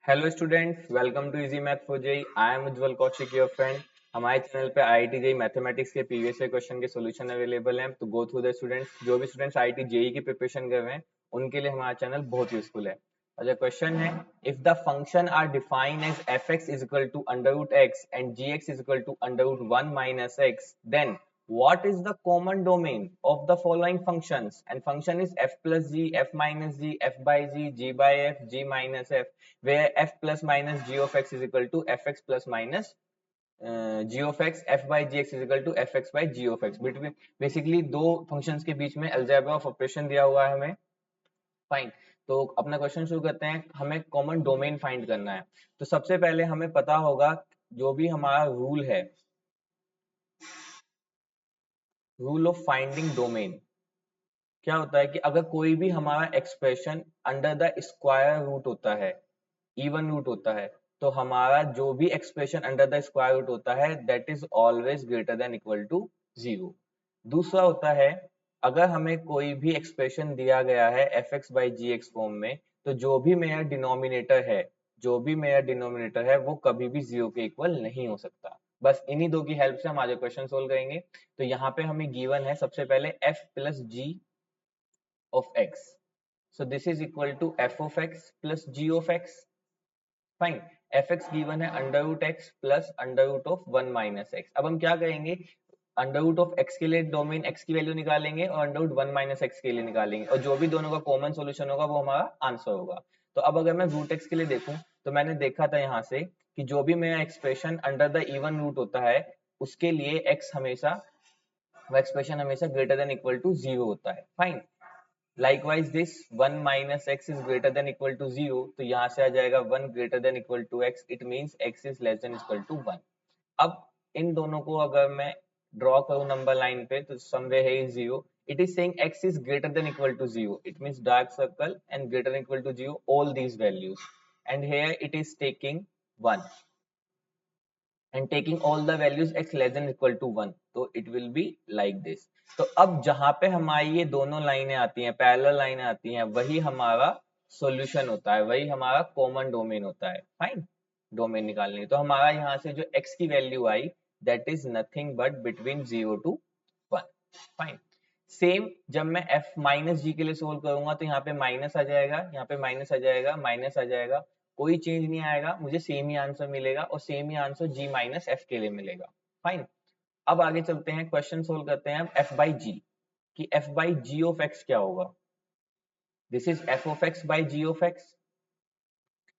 Hello students, welcome to easy math for JEE. I am Ujjwal Kaushik, your friend. हमारे channel पे IIT JEE mathematics के previous year question के solution available हैं, तो go through the students. जो भी students IIT JEE की preparation कर रहे हैं उनके लिए हमारा चैनल बहुत यूजफुल है। और जो क्वेश्चन है, if the function are defined as f x is equal to under root x and g x is equal to under root one minus x, then what is the common domain of the following functions? And function is f plus g, f minus g, f by g, g by f, g minus f, where f plus minus g of x is equal to fx plus minus g of x, f by gx is equal to fx by g of x। Between basically दो functions के बीच में algebra of operation दिया हुआ है हमें। Fine. तो अपना question शुरू करते हैं। हमें कॉमन डोमेन फाइंड करना है। तो सबसे पहले हमें पता होगा जो भी हमारा रूल है, रूल ऑफ फाइंडिंग डोमेन, क्या होता है कि अगर कोई भी हमारा expression under the square root होता है, इवन रूट होता है, तो हमारा जो भी expression under the square root होता है that is always greater than equal to zero. दूसरा होता है, अगर हमें कोई भी एक्सप्रेशन दिया गया है f x by g x form में, तो जो भी मेरा डिनोमिनेटर है, जो भी मेरा डिनोमिनेटर है वो कभी भी जीरो के इक्वल नहीं हो सकता। बस इन्हीं दो की हेल्प से हम आज क्वेश्चन सोल्व करेंगे। तो यहाँ पे हमें गिवन है सबसे पहले f plus g of x. So this is equal to f of x plus g of x. Fine. fx given है under root x plus under root of one minus x. अब हम क्या करेंगे, under root of x के लिए domain x की value निकालेंगे और under root one minus x के लिए निकालेंगे, और जो भी दोनों का कॉमन सोल्यूशन होगा वो हमारा आंसर होगा। तो अब अगर मैं रूट x के लिए देखूं, तो मैंने देखा था यहाँ से कि जो भी मेरा expression under the even root होता है उसके लिए x हमेशा, वो एक्सप्रेशन हमेशा greater than equal to zero होता है। Fine. Likewise this 1 minus x is greater than equal to 0, तो यहाँ से आ जाएगा 1 greater than equal to x, it means x is less than equal to 1। अब इन दोनों को अगर मैं ड्रॉ करूं नंबर लाइन पे, तो समवेयर है 0, it is saying x is greater than equal to 0, it means dark circle and greater than equal to 0 all these values, and here it is taking 1 and taking all the values x less than equal to 1, तो it will be like this। तो अब जहां पे हमारी ये दोनों लाइनें आती हैं, पैरेलल लाइनें आती हैं, वही हमारा सॉल्यूशन होता है, वही हमारा कॉमन डोमेन होता है। फाइन। डोमेन निकालनी है तो हमारा यहाँ से जो x की value I that is nothing but between 0 to 1। Fine. Same जब मैं f माइनस जी के लिए सोल्व करूंगा तो यहाँ पे माइनस आ जाएगा, यहाँ पे माइनस आ जाएगा, माइनस आ जाएगा, कोई चेंज नहीं आएगा, मुझे सेम ही आंसर मिलेगा और सेम ही आंसर g माइनस एफ के लिए मिलेगा। फाइन। अब आगे चलते हैं, क्वेश्चन सोल्व करते हैं f बाई जी, कि f by g of x क्या होगा। This is f of x by g of x.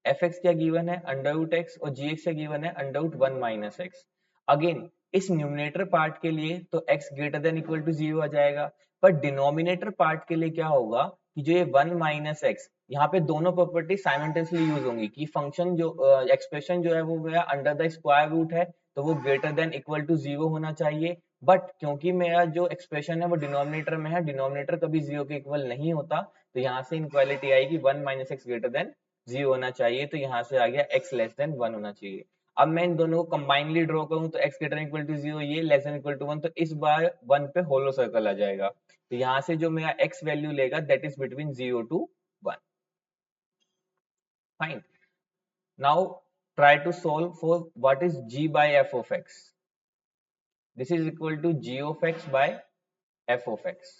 F x क्या गिवन है, अंडर रूट एक्स, और जी एक्स क्या गिवन है, under root one minus x. Again इस numerator part के लिए तो x greater than equal to zero आ जाएगा, पर डिनोमिनेटर पार्ट के लिए क्या होगा कि जो ये वन माइनस एक्स, यहाँ पे दोनों प्रॉपर्टी साइमल्टेनियसली यूज होंगी कि फंक्शन जो एक्सप्रेशन जो है वो मेरा अंडर द स्क्वायर रूट है, तो वो greater than equal to zero होना चाहिए। बट क्योंकि मेरा जो एक्सप्रेशन है वो डिनोमिनेटर में है, डिनोमिनेटर कभी जीरो के इक्वल नहीं होता, तो यहाँ से इनक्वालिटी आएगी one minus x greater than zero होना चाहिए, तो यहाँ से आ गया x लेस देन वन होना चाहिए। अब मैं इन दोनों को कंबाइनली ड्रॉ करूं तो x greater equal to zero, ये less than equal to one, तो इस बार वन पे होलो सर्कल आ जाएगा, तो यहाँ से जो मेरा x वैल्यू लेगा that is between zero to one. Fine. Now try to solve for what is g by f of x। This is equal to g of x by f of x।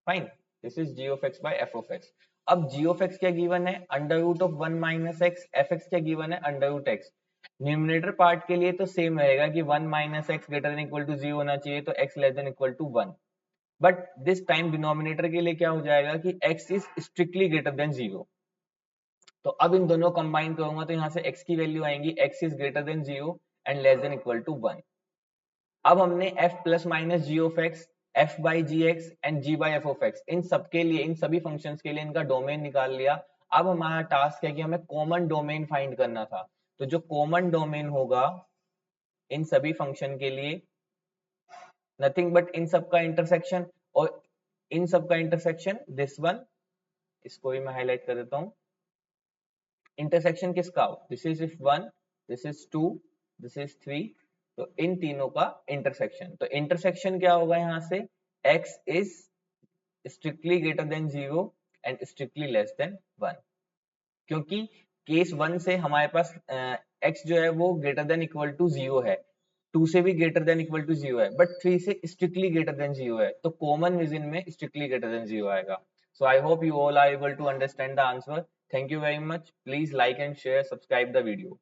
Fine. This is g of x by f of x। अब g of x क्या given है, under root of one minus x, f x क्या given है, under root x. Numerator part के लिए तो same रहेगा कि one minus x greater than equal to zero होना चाहिए, तो x less than equal to one. But this time denominator के लिए क्या हो जाएगा कि x is strictly greater than zero. तो अब इन दोनों कंबाइन करूंगा तो यहाँ से x की वैल्यू आएंगी, x is greater than zero and less than equal to one. अब हमने f plus minus g of x, f by g x and g by f of x, इन सबके लिए, इन सभी फंक्शंस के लिए इनका डोमेन निकाल लिया। अब हमारा टास्क है कि हमें कॉमन डोमेन फाइंड करना था। तो जो कॉमन डोमेन होगा इन सभी फंक्शन के लिए, नथिंग बट इन सबका इंटरसेक्शन, और इन सबका इंटरसेक्शन दिस वन, इसको भी मैं हाईलाइट कर देता हूं। इंटरसेक्शन किसका, this is if one, this is two, this is three, तो इन तीनों का इंटरसेक्शन। तो इंटरसेक्शन क्या होगा यहाँ से, x is strictly greater than zero and strictly less than one, क्योंकि केस 1 से हमारे पास x जो है वो ग्रेटर देन इक्वल टू 0 है, 2 से भी ग्रेटर देन इक्वल टू 0 है, बट 3 से स्ट्रिक्टली ग्रेटर देन 0 है, तो कॉमन रीजन में स्ट्रिक्टली ग्रेटर देन 0 आएगा. So I hope you all are able to understand the answer. Thank you very much. Please like and share, subscribe the video.